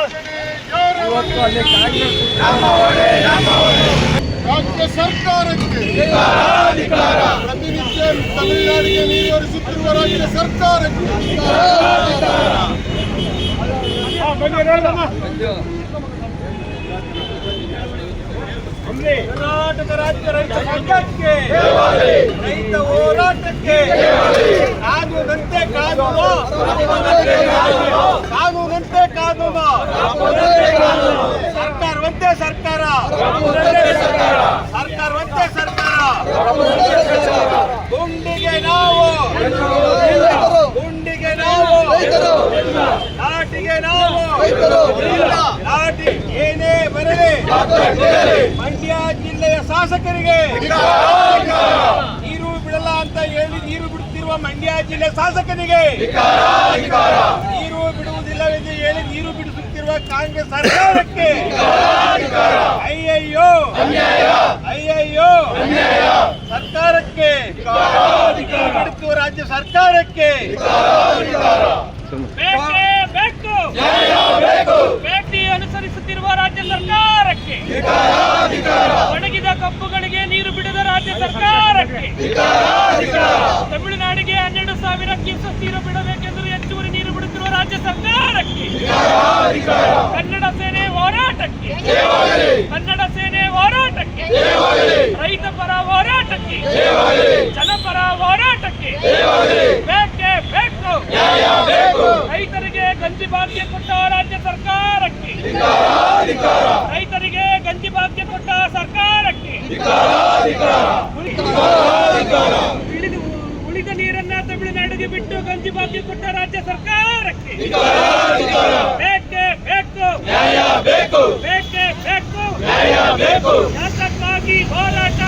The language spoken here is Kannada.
ಇವತ್ತು ಅಲ್ಲಿ ಕಾಂಗ್ರೆಸ್ ರಾಜ್ಯ ಸರ್ಕಾರಕ್ಕೆ ಪ್ರತಿನಿತ್ಯ ತಮಿಳುನಾಡಿಗೆ ನೀರುವರಿಸುತ್ತಿರುವ ರಾಜ್ಯ ಸರ್ಕಾರಕ್ಕೆ ಕರ್ನಾಟಕ ರಾಜ್ಯ ರೈತ ಸಂಘಕ್ಕೆ ರೈತ ಹೋರಾಟಕ್ಕೆ ಕಾನೂನಂತೆ ಕಾನೂನು ಕಾನೂನಂತೆ ಕಾನೂನು ಸರ್ಕಾರವಂತೆ ಸರ್ಕಾರ ಸರ್ಕಾರವಂತೆ ಸರ್ಕಾರ ಗುಂಡಿಗೆ ನಾವು ಗುಂಡಿಗೆ ನಾವು ನಾಟಿಗೆ ನಾವು ನಾಟಿ ಏನೇ ಬರಲಿ ಮಂಡ್ಯ ಜಿಲ್ಲೆಯ ಶಾಸಕರಿಗೆ ನೀರು ಬಿಡಲ್ಲ ಅಂತ ಹೇಳಿ ನೀರು ಬಿಡುತ್ತಿರುವ ಮಂಡ್ಯ ಜಿಲ್ಲೆ ಶಾಸಕನಿಗೆ ನೀರು ಬಿಡುವುದಿಲ್ಲವೆಂದು ಹೇಳಿ ನೀರು ಬಿಡಿಸುತ್ತಿರುವ ಕಾಂಗ್ರೆಸ್ ಸರ್ಕಾರಕ್ಕೆ ಅಯ್ಯಯ್ಯೋ ಅಯ್ಯಯ್ಯೋ ಸರ್ಕಾರಕ್ಕೆ ಬಿಡುತ್ತಿರುವ ರಾಜ್ಯ ಸರ್ಕಾರಕ್ಕೆ ಬೇಟಿ ಅನುಸರಿಸುತ್ತಿರುವ ರಾಜ್ಯ ಸರ್ಕಾರಕ್ಕೆ ಒಣಗಿದ ಕಬ್ಬುಗಳಿಗೆ ನೀರು ಬಿಡದ ರಾಜ್ಯ ಸರ್ಕಾರಕ್ಕೆ ತಮಿಳುನಾಡಿಗೆ 12,000 ಕ್ಯೂಸೆಕ್ ನೀರು ಬಿಡಬೇಕೆಂದು ಹೆಚ್ಚುವರಿ ನೀರು ಬಿಡುತ್ತಿರುವ ರಾಜ್ಯ ಸರ್ಕಾರಕ್ಕೆ ಕನ್ನಡ ಸೇನೆ ಹೋರಾಟಕ್ಕೆ ಕನ್ನಡ ಸೇನೆ ಹೋರಾಟಕ್ಕೆ ರೈತ ಪರ ಹೋರಾಟಕ್ಕೆ ಜನಪರ ಹೋರಾಟಕ್ಕೆ ಬೇಕೇ ಬೇಕು ರೈತರಿಗೆ ಗಂಜಿ ಭಾಗ್ಯ ಕೊಟ್ಟ ರಾಜ್ಯ ಸರ್ಕಾರಕ್ಕೆ ರೈತರಿಗೆ ಗಂಜಿ ಭಾಗ್ಯ ಕೊಟ್ಟ ಸರ್ಕಾರಕ್ಕೆ ಉಳಿದ ನೀರನ್ನ ತಮಿಳುನಾಡಿಗೆ ಬಿಟ್ಟು ಗಂಜಿ ಭಾಗ್ಯ ಕೊಟ್ಟ ರಾಜ್ಯ ಸರ್ಕಾರಕ್ಕೆ ಬೇಕೇ ಬೇಕು ಬೇಕೇ ಬೇಕು ಯಾತಕ್ಕಾಗಿ ಹೋರಾಟ